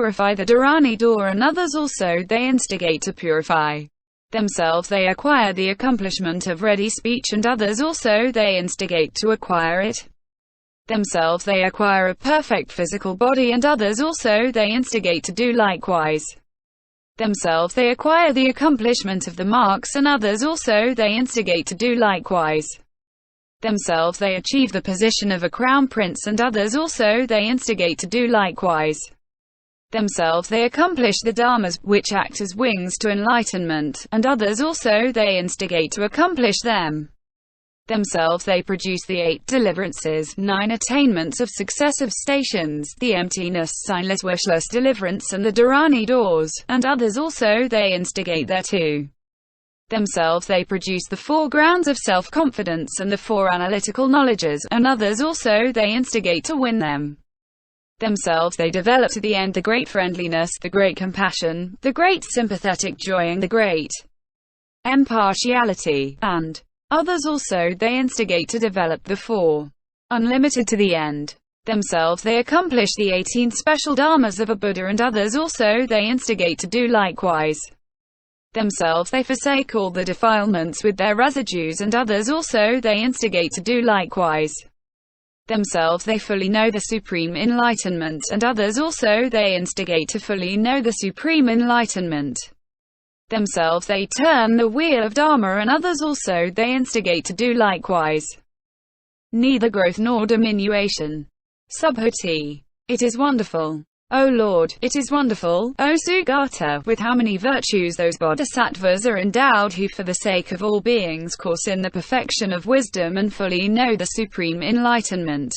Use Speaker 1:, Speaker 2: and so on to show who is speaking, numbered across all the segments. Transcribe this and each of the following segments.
Speaker 1: purify the dharani door, and others also they instigate to purify. Themselves they acquire the accomplishment of ready speech, and others also they instigate to acquire it. Themselves they acquire a perfect physical body, and others also they instigate to do likewise. Themselves they acquire the accomplishment of the marks, and others also they instigate to do likewise. Themselves they achieve the position of a crown prince, and others also they instigate to do likewise. Themselves they accomplish the dharmas, which act as wings to enlightenment, and others also they instigate to accomplish them. Themselves they produce the 8 deliverances, 9 attainments of successive stations, the emptiness, signless, wishless deliverance, and the dharani doors, and others also they instigate thereto. Themselves they produce the 4 grounds of self-confidence and the 4 analytical knowledges, and others also they instigate to win them. Themselves they develop to the end the great friendliness, the great compassion, the great sympathetic joy, and the great impartiality, and others also they instigate to develop the 4 unlimited to the end. Themselves they accomplish the 18 special dharmas of a Buddha, and others also they instigate to do likewise. Themselves they forsake all the defilements with their residues, and others also they instigate to do likewise. Themselves they fully know the supreme enlightenment, and others also they instigate to fully know the supreme enlightenment. Themselves they turn the wheel of Dharma, and others also they instigate to do likewise. Neither growth nor diminution. Subhuti. It is wonderful, O Lord, it is wonderful, O Sugata, with how many virtues those bodhisattvas are endowed who for the sake of all beings course in the perfection of wisdom and fully know the supreme enlightenment.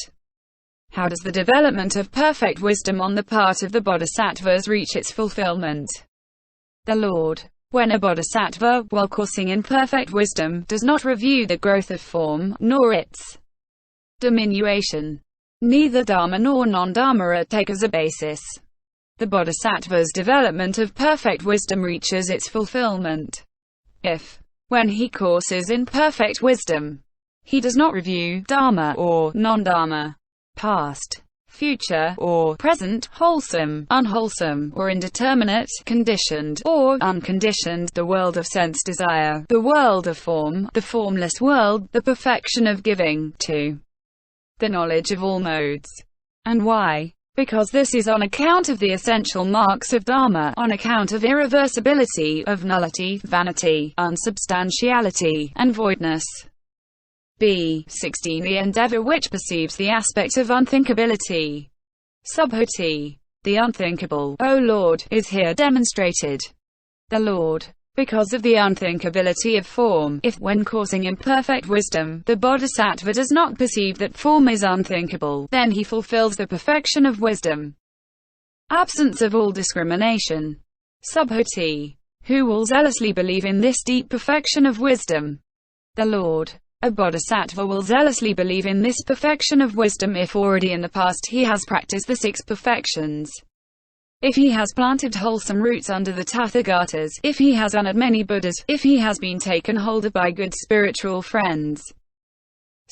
Speaker 1: How does the development of perfect wisdom on the part of the bodhisattvas reach its fulfillment? The Lord. When a bodhisattva, while coursing in perfect wisdom, does not review the growth of form, nor its diminution, neither dharma nor non-dharma are taken as a basis, the bodhisattva's development of perfect wisdom reaches its fulfillment. If, when he courses in perfect wisdom, he does not review dharma or non-dharma, past, future, or present, wholesome, unwholesome, or indeterminate, conditioned, or unconditioned, the world of sense desire, the world of form, the formless world, the perfection of giving, to the knowledge of all modes. And why? Because this is on account of the essential marks of Dharma, on account of irreversibility, of nullity, vanity, unsubstantiality, and voidness. B. 16. The endeavor which perceives the aspect of unthinkability. Subhuti. The unthinkable, O Lord, is here demonstrated. The Lord. Because of the unthinkability of form, if, when coursing in perfect wisdom, the bodhisattva does not perceive that form is unthinkable, then he fulfills the perfection of wisdom. Absence of all discrimination. Subhuti. Who will zealously believe in this deep perfection of wisdom? The Lord. A bodhisattva will zealously believe in this perfection of wisdom if already in the past he has practiced the 6 perfections. If he has planted wholesome roots under the tathagatas, if he has honored many Buddhas, if he has been taken hold of by good spiritual friends.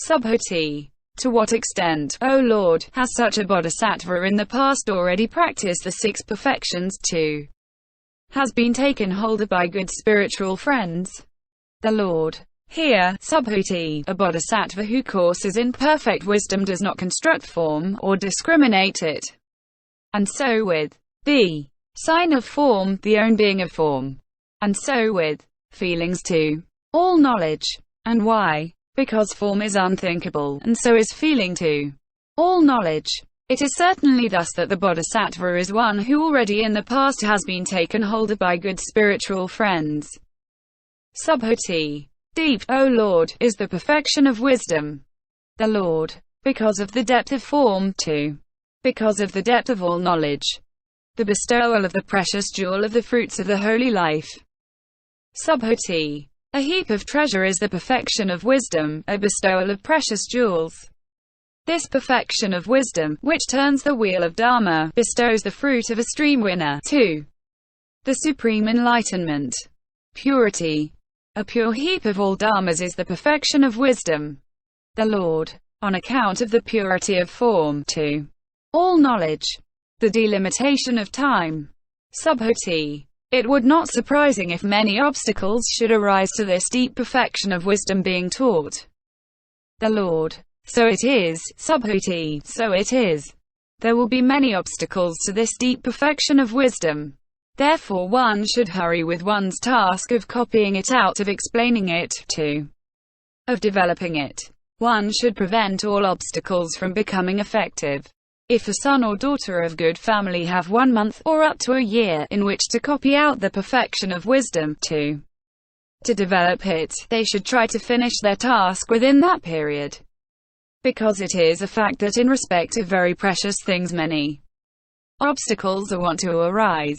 Speaker 1: Subhuti. To what extent, O Lord, has such a bodhisattva in the past already practiced the 6 perfections too? Has been taken hold of by good spiritual friends? The Lord. Here, Subhuti, a bodhisattva who courses in perfect wisdom does not construct form, or discriminate it. And so with the sign of form, the own being of form. And so with feelings too. All knowledge. And why? Because form is unthinkable, and so is feeling too. All knowledge. It is certainly thus that the bodhisattva is one who already in the past has been taken hold of by good spiritual friends. Subhuti. Deep, O Lord, is the perfection of wisdom. The Lord. Because of the depth of form too. Because of the depth of all knowledge. The bestowal of the precious jewel of the fruits of the holy life. Subhuti. A heap of treasure is the perfection of wisdom, a bestowal of precious jewels. This perfection of wisdom, which turns the wheel of Dharma, bestows the fruit of a stream winner, too. The supreme enlightenment. Purity. A pure heap of all dharmas is the perfection of wisdom. The Lord. On account of the purity of form, too. All knowledge. The delimitation of time. Subhuti. It would not surprising if many obstacles should arise to this deep perfection of wisdom being taught. The Lord. So it is, Subhuti, so it is. There will be many obstacles to this deep perfection of wisdom. Therefore one should hurry with one's task of copying it out, of explaining it, of developing it. One should prevent all obstacles from becoming effective. If a son or daughter of good family have 1 month, or up to a year, in which to copy out the perfection of wisdom, to develop it, they should try to finish their task within that period. Because it is a fact that in respect of very precious things many obstacles are wont to arise.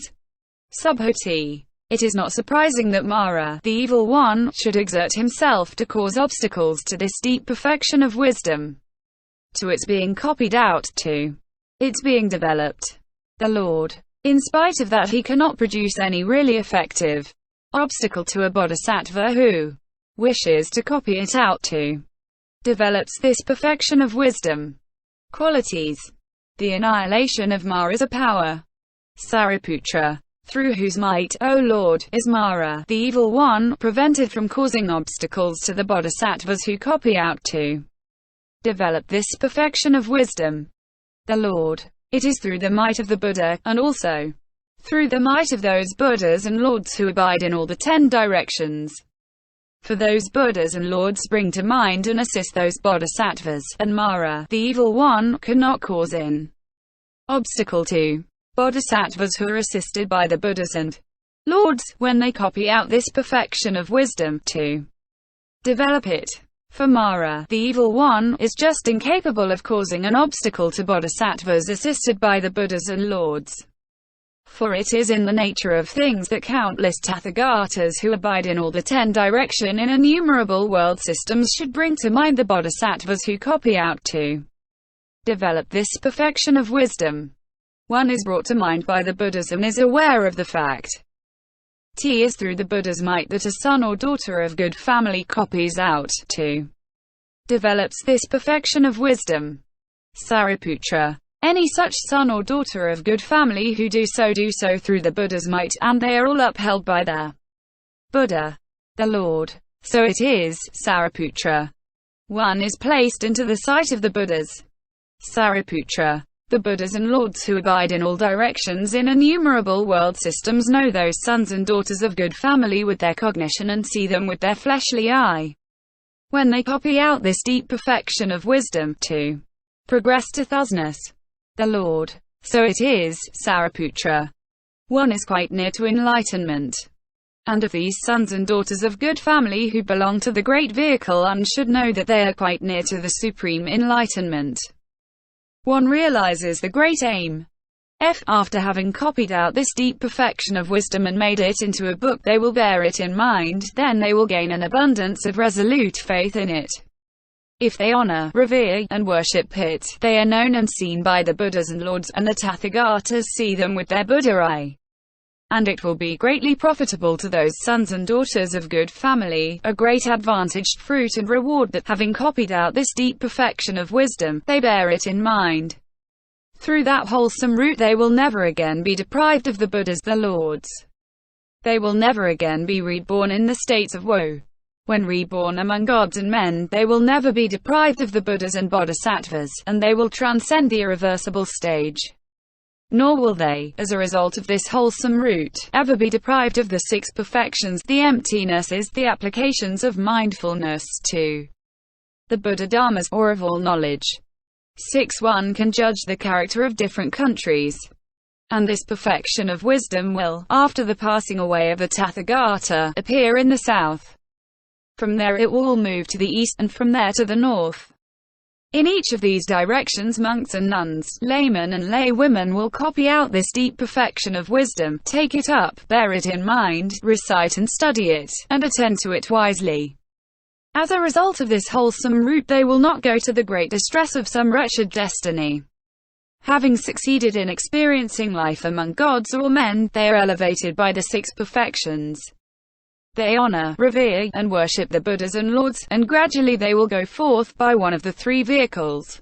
Speaker 1: Subhuti. It is not surprising that Mara, the evil one, should exert himself to cause obstacles to this deep perfection of wisdom, to its being copied out, to its being developed. The Lord. In spite of that, he cannot produce any really effective obstacle to a bodhisattva who wishes to copy it out, to develops this perfection of wisdom. Qualities. The annihilation of Mara is a power. Sariputra. Through whose might, O Lord, is Mara, the evil one, prevented from causing obstacles to the bodhisattvas who copy out to develop this perfection of wisdom. The Lord. It is through the might of the Buddha, and also through the might of those Buddhas and Lords who abide in all the 10 directions. For those Buddhas and Lords bring to mind and assist those bodhisattvas, and Mara, the evil one, cannot cause an obstacle to bodhisattvas who are assisted by the Buddhas and Lords, when they copy out this perfection of wisdom, to develop it. For Mara, the evil one, is just incapable of causing an obstacle to bodhisattvas assisted by the Buddhas and Lords. For it is in the nature of things that countless tathagatas who abide in all the 10 direction in innumerable world systems should bring to mind the bodhisattvas who copy out to develop this perfection of wisdom. One is brought to mind by the Buddhas and is aware of the fact. T is through the Buddha's might that a son or daughter of good family copies out to develops this perfection of wisdom. Sariputra. Any such son or daughter of good family who do so through the Buddha's might, and they are all upheld by their Buddha, the Lord. So it is, Sariputra. One is placed into the sight of the Buddhas. Sariputra. The Buddhas and Lords who abide in all directions in innumerable world systems know those sons and daughters of good family with their cognition and see them with their fleshly eye. When they copy out this deep perfection of wisdom, to progress to thusness. The Lord. So it is, Sariputra. One is quite near to enlightenment. And of these sons and daughters of good family who belong to the great vehicle, one should know that they are quite near to the supreme enlightenment. One realizes the great aim. After having copied out this deep perfection of wisdom and made it into a book, they will bear it in mind, then they will gain an abundance of resolute faith in it. If they honor, revere, and worship it, they are known and seen by the Buddhas and Lords, and the tathagatas see them with their Buddha eye. And it will be greatly profitable to those sons and daughters of good family, a great advantaged fruit and reward that, having copied out this deep perfection of wisdom, they bear it in mind. Through that wholesome root they will never again be deprived of the Buddhas, the Lords. They will never again be reborn in the states of woe. When reborn among gods and men, they will never be deprived of the Buddhas and bodhisattvas, and they will transcend the irreversible stage. Nor will they, as a result of this wholesome root, ever be deprived of the 6 perfections, the emptinesses, the applications of mindfulness to the buddhadharmas, or of all knowledge. 6. One can judge the character of different countries. And this perfection of wisdom will, after the passing away of the tathagata, appear in the south. From there it will move to the east, and from there to the north. In each of these directions monks and nuns, laymen and laywomen will copy out this deep perfection of wisdom, take it up, bear it in mind, recite and study it, and attend to it wisely. As a result of this wholesome root they will not go to the great distress of some wretched destiny. Having succeeded in experiencing life among gods or men, they are elevated by the 6 perfections. They honor, revere, and worship the Buddhas and Lords, and gradually they will go forth by one of the 3 vehicles.